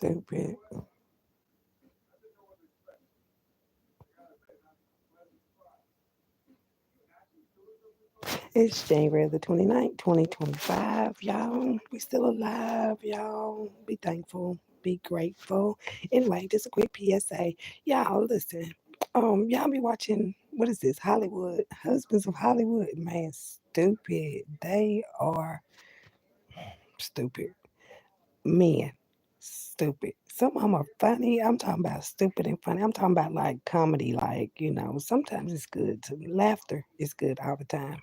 Stupid. It's January the 29th, 2025, y'all. We still alive, y'all. Be thankful. Be grateful. Anyway, just a quick PSA. Y'all, listen. Y'all be watching, what is this? Hollywood. Husbands of Hollywood. Man, stupid. They are stupid. Men, stupid. Some of them are funny. I'm talking about stupid and funny. I'm talking about like comedy, sometimes it's good to laughter is good all the time.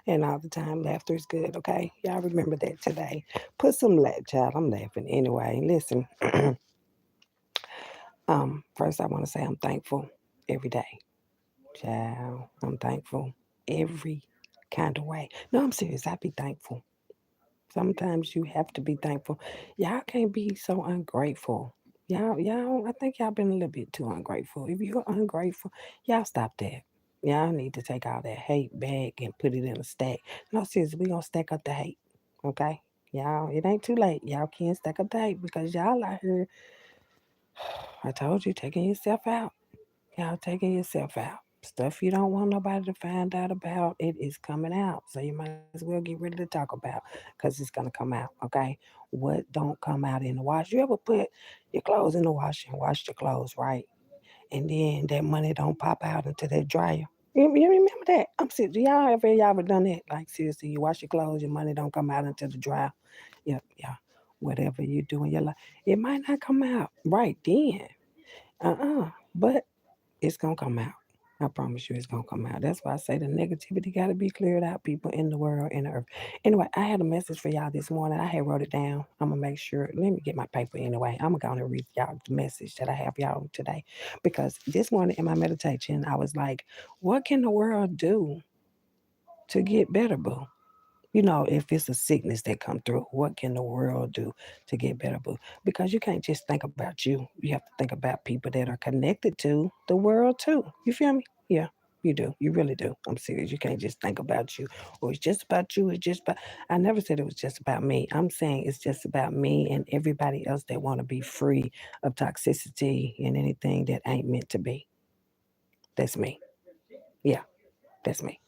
And all the time laughter is good, okay? Y'all remember that today. Put some child, I'm laughing anyway. Listen, first I want to say I'm thankful every day. Child, I'm thankful every kind of way. No, I'm serious. I be thankful. Sometimes you have to be thankful. Y'all can't be so ungrateful. I think y'all been a little bit too ungrateful. If you're ungrateful, y'all stop that. Y'all need to take all that hate back and put it in a stack. No, seriously, we gonna stack up the hate. Okay? Y'all, it ain't too late. Y'all can't stack up the hate because y'all out here, I told you, taking yourself out. Y'all taking yourself out. Stuff you don't want nobody to find out about, it is coming out. So you might as well get ready to talk about because it's going to come out, okay? What don't come out in the wash? You ever put your clothes in the wash and wash your clothes, right? And then that money don't pop out into that dryer. You remember that? I'm serious. Y'all ever done that? Like seriously, you wash your clothes, your money don't come out into the dryer. Yeah, yeah. Whatever you do in your life, it might not come out right then. But it's gonna come out. I promise you it's gonna come out. That's why I say the negativity gotta be cleared out, people in the world, in the earth. Anyway, I had a message for y'all this morning. I had wrote it down. I'm gonna make sure. Let me get my paper anyway. I'm gonna read y'all the message that I have y'all today. Because this morning in my meditation, I was like, what can the world do to get better, boo? If it's a sickness that come through, what can the world do to get better, boo? Because you can't just think about you. You have to think about people that are connected to the world too. You feel me? Yeah, you do. You really do. I'm serious. You can't just think about you. Or it's just about you. It's just about I never said it was just about me. I'm saying it's just about me and everybody else that want to be free of toxicity and anything that ain't meant to be. That's me. Yeah, that's me.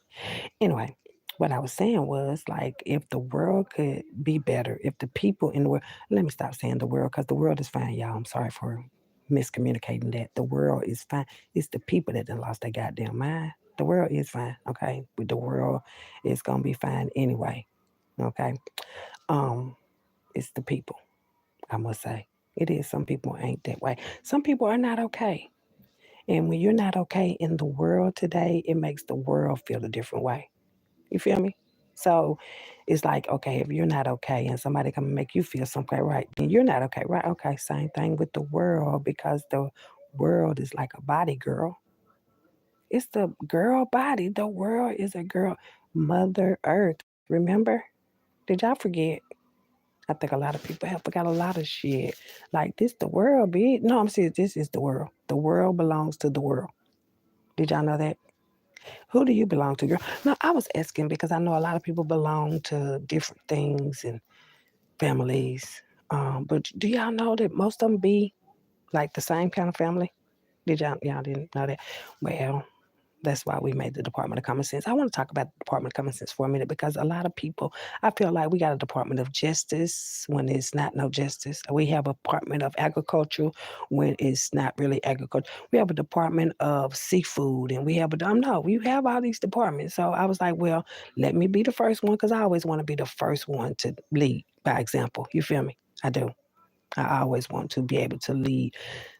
Anyway, what I was saying was like if the world could be better, if the people in the world, let me stop saying the world because the world is fine, y'all. I'm sorry for miscommunicating that. The world is fine. It's the people that done lost their goddamn mind. The world is fine, okay? But the world is gonna be fine anyway. Okay. Um, it's the people, I must say. It is. Some people ain't that way. Some people are not okay. And when you're not okay in the world today, it makes the world feel a different way. You feel me? So it's like, okay, if you're not okay and somebody come and make you feel some kind right, then you're not okay, right? Okay, same thing with the world because the world is like a body, girl. It's the girl body. The world is a girl. Mother Earth. Remember? Did y'all forget? I think a lot of people have forgot a lot of shit. Like this, the world, be no, I'm serious. This is the world. The world belongs to the world. Did y'all know that? Who do you belong to, girl? No, I was asking because I know a lot of people belong to different things and families. But do y'all know that most of them be like the same kind of family? Y'all didn't know that? Well, that's why we made the Department of Common Sense. I want to talk about the Department of Common Sense for a minute because a lot of people, I feel like we got a Department of Justice when it's not no justice. We have a Department of Agriculture when it's not really agriculture. We have a Department of Seafood and we have no, we have all these departments. So I was like, well, let me be the first one because I always want to be the first one to lead by example. You feel me? I do. I always want to be able to lead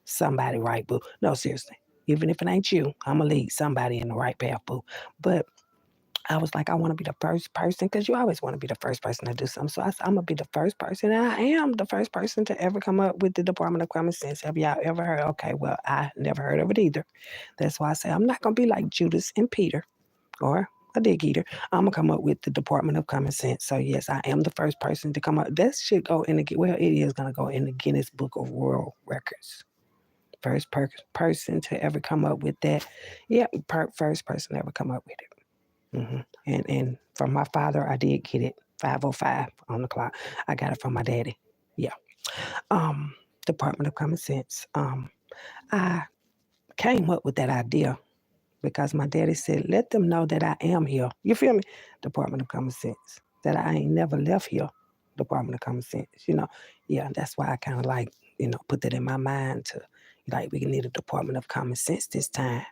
somebody right, boo. No, seriously. Even if it ain't you, I'm gonna lead somebody in the right path, boo. But I was like, I want to be the first person because you always want to be the first person to do something. So I said, I'm gonna be the first person, and I am the first person to ever come up with the Department of Common Sense. Have y'all ever heard? Okay, well, I never heard of it either. That's why I say I'm not gonna be like Judas and Peter or a dig eater. I'm gonna come up with the Department of Common Sense. So yes, I am the first person to come up. That should go in the well, it is gonna go in the Guinness Book of World Records. First person to ever come up with that. Yeah, first person to ever come up with it. And from my father, I did get it 5:05 on the clock. I got it from my daddy. Yeah. Um, Department of Common Sense. I came up with that idea because my daddy said, let them know that I am here. You feel me? Department of Common Sense. That I ain't never left here. Department of Common Sense. Yeah, that's why I kind of like, put that in my mind to, like, we need a Department of Common Sense this time.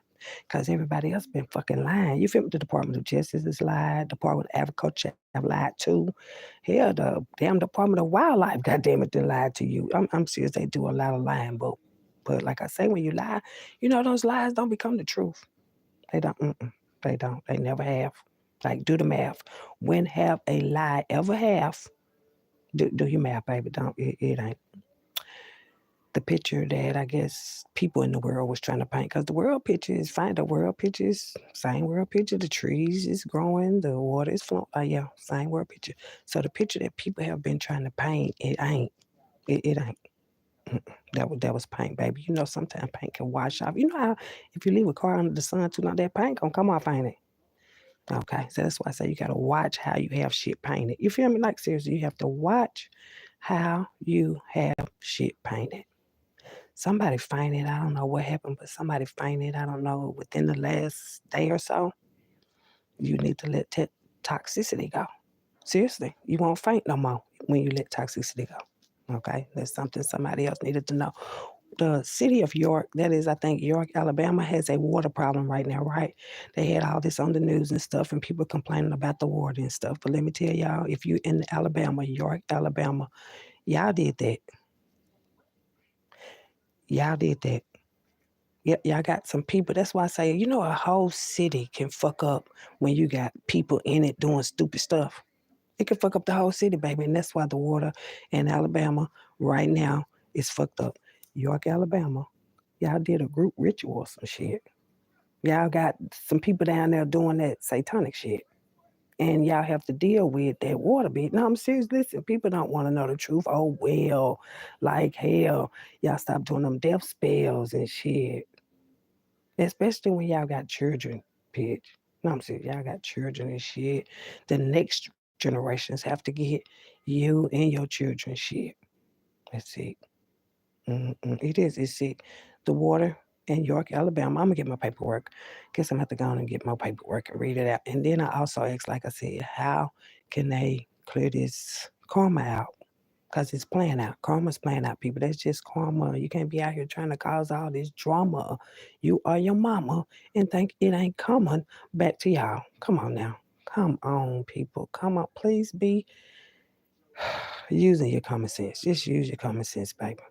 Because everybody else been fucking lying. You feel me? The Department of Justice has lied. Department of Agriculture have lied too. Hell, the damn Department of Wildlife, goddamn it, they lied to you. I'm serious. They do a lot of lying, but like I say, when you lie, those lies don't become the truth. They don't. They don't. They never have. Like, do the math. When have a lie ever have? Do your math, baby. Don't. It ain't the picture that I guess people in the world was trying to paint. Because the world picture is fine. The world picture is same world picture. The trees is growing. The water is flowing. Yeah, same world picture. So the picture that people have been trying to paint, it ain't. It ain't. That was paint, baby. Sometimes paint can wash off. You know how if you leave a car under the sun too long, that paint gonna come off, ain't it? Okay, so that's why I say you gotta watch how you have shit painted. You feel me? Like seriously, you have to watch how you have shit painted. Somebody fainted. I don't know what happened, but somebody fainted. I don't know within the last day or so. You need to let toxicity go. Seriously, you won't faint no more when you let toxicity go. Okay, that's something somebody else needed to know. The city of York, that is, I think York, Alabama, has a water problem right now, right? They had all this on the news and stuff, and people complaining about the water and stuff. But let me tell y'all, if you in Alabama, York, Alabama, y'all did that. Y'all did that. Yep, y'all got some people. That's why I say, a whole city can fuck up when you got people in it doing stupid stuff. It can fuck up the whole city, baby. And that's why the water in Alabama right now is fucked up. York, Alabama, y'all did a group ritual or some shit. Y'all got some people down there doing that satanic shit. And y'all have to deal with that water bit. No, I'm serious. Listen, people don't want to know the truth. Oh, well, like hell. Y'all stop doing them death spells and shit. Especially when y'all got children, bitch. No, I'm serious. Y'all got children and shit. The next generations have to get you and your children shit. That's it. It is. It's sick. The water in York, Alabama. I'm gonna get my paperwork. Guess I'm gonna have to go on and get my paperwork and read it out. And then I also asked, like I said, how can they clear this karma out? Because it's playing out. Karma's playing out, people. That's just karma. You can't be out here trying to cause all this drama. You are your mama and think it ain't coming back to y'all. Come on now. Come on, people. Come on. Please be using your common sense. Just use your common sense, baby.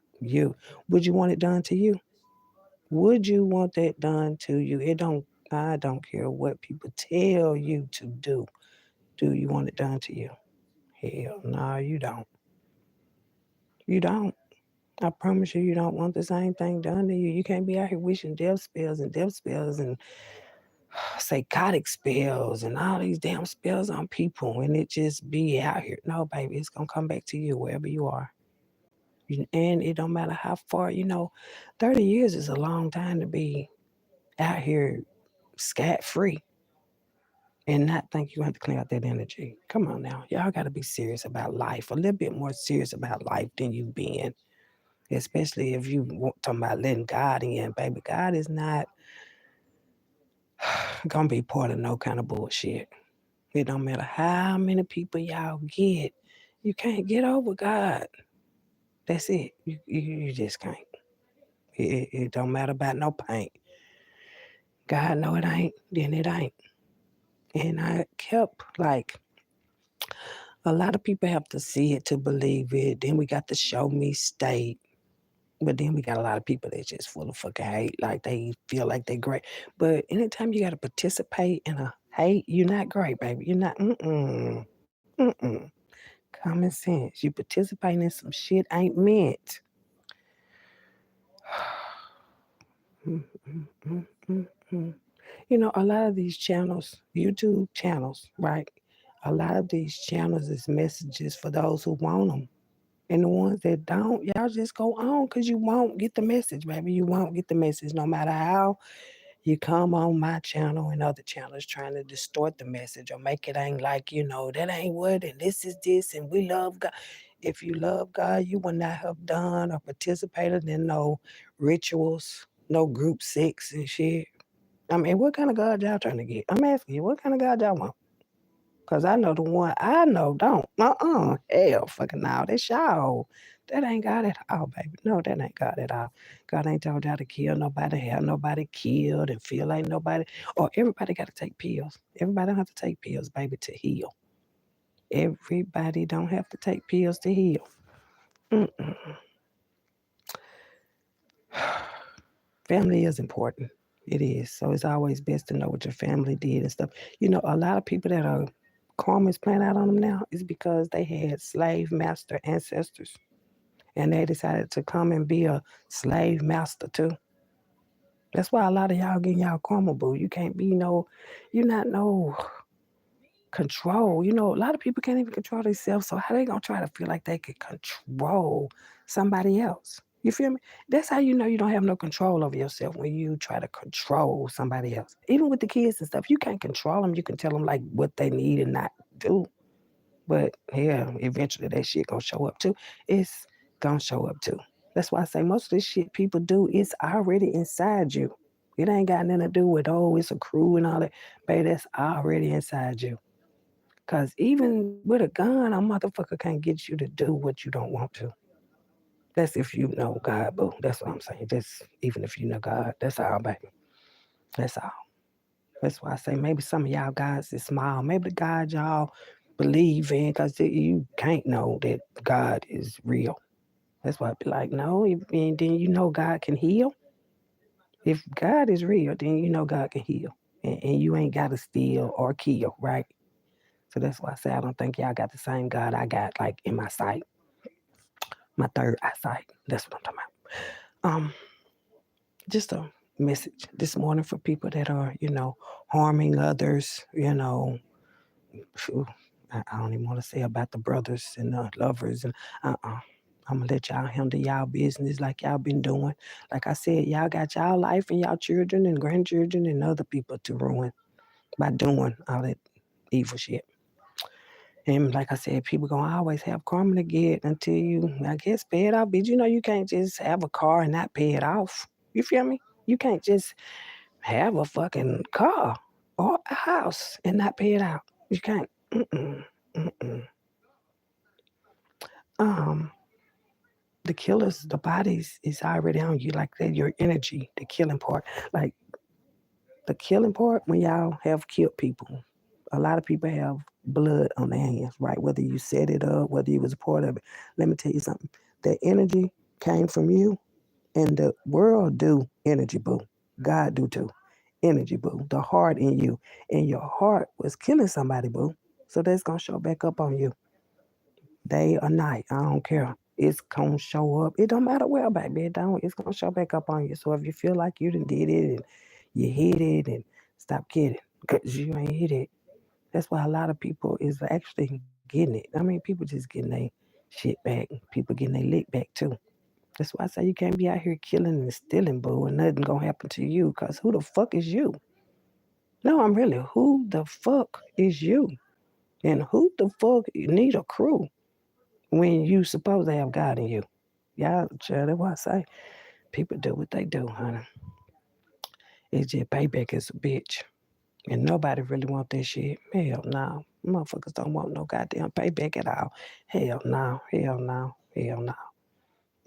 Would you want it done to you? Would you want that done to you? I don't care what people tell you to do. Do you want it done to you? Hell no, you don't. You don't. I promise you, you don't want the same thing done to you. You can't be out here wishing death spells and psychotic spells and all these damn spells on people and it just be out here. No, baby, it's gonna come back to you wherever you are. And it don't matter how far, 30 years is a long time to be out here scot free and not think you have to clean out that energy. Come on now. Y'all got to be serious about life, a little bit more serious about life than you've been. Especially if you want talking about letting God in, baby. God is not gonna be part of no kind of bullshit. It don't matter how many people y'all get, you can't get over God. That's it. You just can't. It don't matter about no paint. God know it ain't, then it ain't. And I kept like a lot of people have to see it to believe it. Then we got the show me state. But then we got a lot of people that's just full of fucking hate. Like they feel like they great. But anytime you gotta participate in a hate, you're not great, baby. You're not mm-mm. Common sense. You participating in some shit ain't meant. Mm, mm, mm, mm, mm. A lot of these channels, YouTube channels, right? A lot of these channels is messages for those who want them. And the ones that don't, y'all just go on because you won't get the message, baby. You won't get the message no matter how you come on my channel and other channels trying to distort the message or make it ain't like, that ain't what, and this is this, and we love God. If you love God, you would not have done or participated in no rituals, no group sex and shit. I mean, what kind of God y'all trying to get? I'm asking you, what kind of God y'all want? Because I know the one I know don't. Hell fucking no. That's y'all. That ain't God at all, baby. No, that ain't God at all. God ain't told y'all to kill nobody, have nobody killed, and feel like nobody. Or everybody got to take pills. Everybody don't have to take pills, baby, to heal. Everybody don't have to take pills to heal. Mm-mm. Family is important. It is. So it's always best to know what your family did and stuff. A lot of people that are karma's playing out on them now is because they had slave master ancestors and they decided to come and be a slave master too. That's why a lot of y'all getting y'all karma, boo. You can't be you're not no control. A lot of people can't even control themselves. So how they gonna try to feel like they can control somebody else? You feel me? That's how you know you don't have no control over yourself when you try to control somebody else. Even with the kids and stuff, you can't control them. You can tell them like what they need and not do. But yeah, eventually that shit gonna show up too. It's gonna show up too. That's why I say most of this shit people do is already inside you. It ain't got nothing to do with it's a crew and all that. Baby, that's already inside you. Cause even with a gun, a motherfucker can't get you to do what you don't want to. That's if you know God, boo. That's what I'm saying. That's even if you know God. That's all, baby. That's all. That's why I say maybe some of y'all guys is small. Maybe the God y'all believe in, because you can't know that God is real. That's why I be like, no, and then God can heal. If God is real, then God can heal. And you ain't got to steal or kill, right? So that's why I say I don't think y'all got the same God I got, like in my sight, my third eyesight. That's what I'm talking about. Just a message this morning for people that are, harming others, I don't even want to say about the brothers and the lovers and I'm gonna let y'all handle y'all business like y'all been doing. Like I said, y'all got y'all life and y'all children and grandchildren and other people to ruin by doing all that evil shit. And like I said, people gonna always have karma to get until you, I guess, pay it off. But you can't just have a car and not pay it off. You feel me? You can't just have a fucking car or a house and not pay it out. You can't. Mm-mm. Mm-mm. Um, the killers, the bodies is already on you. Like that, your energy, the killing part. Like the killing part, when y'all have killed people, a lot of people have blood on their hands, right? Whether you set it up, whether you was a part of it. Let me tell you something. The energy came from you, and the world do energy, boo. God do too. Energy, boo. The heart in you, and your heart was killing somebody, boo. So that's gonna show back up on you, day or night. I don't care. It's gonna show up. It don't matter where, baby. It don't. It's gonna show back up on you. So if you feel like you done did it and you hit it, and stop kidding, cause you ain't hit it. That's why a lot of people is actually getting it. I mean, people just getting their shit back. People getting their lick back too. That's why I say you can't be out here killing and stealing, boo, and nothing gonna happen to you. Cause who the fuck is you? No, I'm really. Who the fuck is you? And who the fuck need a crew when you supposed to have God in you? Y'all, child, that's why I say people do what they do, honey. It's just payback is a bitch. And nobody really want that shit. Hell no. Motherfuckers don't want no goddamn payback at all. Hell no. Hell no. Hell no.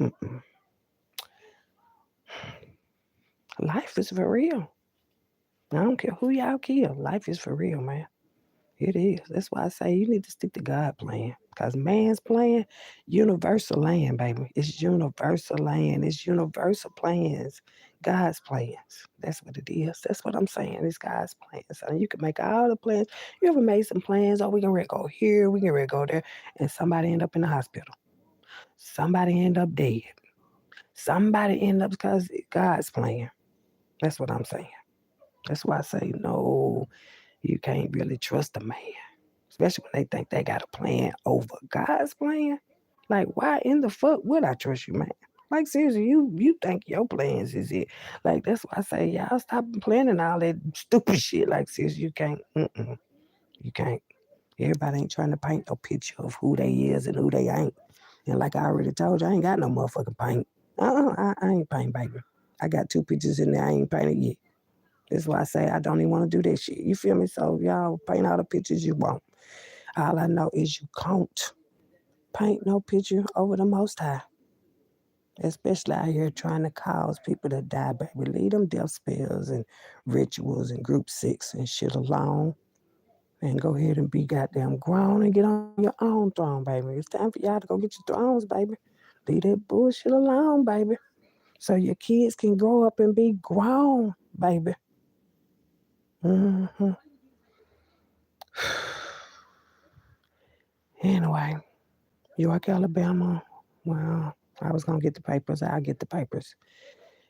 Mm-mm. Life is for real. I don't care who y'all kill. Life is for real, man. It is. That's why I say you need to stick to God plan. Because man's plan, universal land, baby. It's universal land. It's universal plans. God's plans. That's what it is. That's what I'm saying. It's God's plans. So you can make all the plans. You ever made some plans? Oh, we can ready to go here. We can ready to go there. And somebody end up in the hospital. Somebody end up dead. Somebody end up because God's plan. That's what I'm saying. That's why I say no. You can't really trust a man, especially when they think they got a plan over God's plan. Like, why in the fuck would I trust you, man? Like seriously, you think your plans is it? Like that's why I say y'all stop planning all that stupid shit. Like seriously, you can't. You can't. Everybody ain't trying to paint no picture of who they is and who they ain't. And like I already told you, I ain't got no motherfucking paint. I ain't paint, baby. I got 2 pictures in there I ain't painted yet. That's why I say I don't even want to do that shit. You feel me? So y'all paint all the pictures you want. All I know is you can't paint no picture over the Most High. Especially out here trying to cause people to die, baby. Leave them death spells and rituals and group 6 and shit alone. And go ahead and be goddamn grown and get on your own throne, baby. It's time for y'all to go get your thrones, baby. Leave that bullshit alone, baby. So your kids can grow up and be grown, baby. hmm Anyway, York, Alabama. Well, I was gonna get the papers. I'll get the papers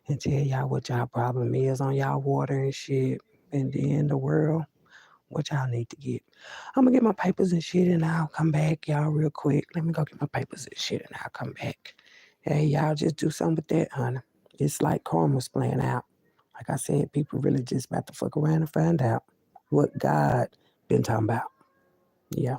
and tell y'all what y'all problem is on y'all water and shit. And then the world, what y'all need to get. I'm gonna get my papers and shit and I'll come back, y'all, real quick. Let me go get my papers and shit and I'll come back. Hey, y'all just do something with that, honey. It's like karma's playing out. Like I said, people really just about to fuck around and find out what God been talking about. Yeah.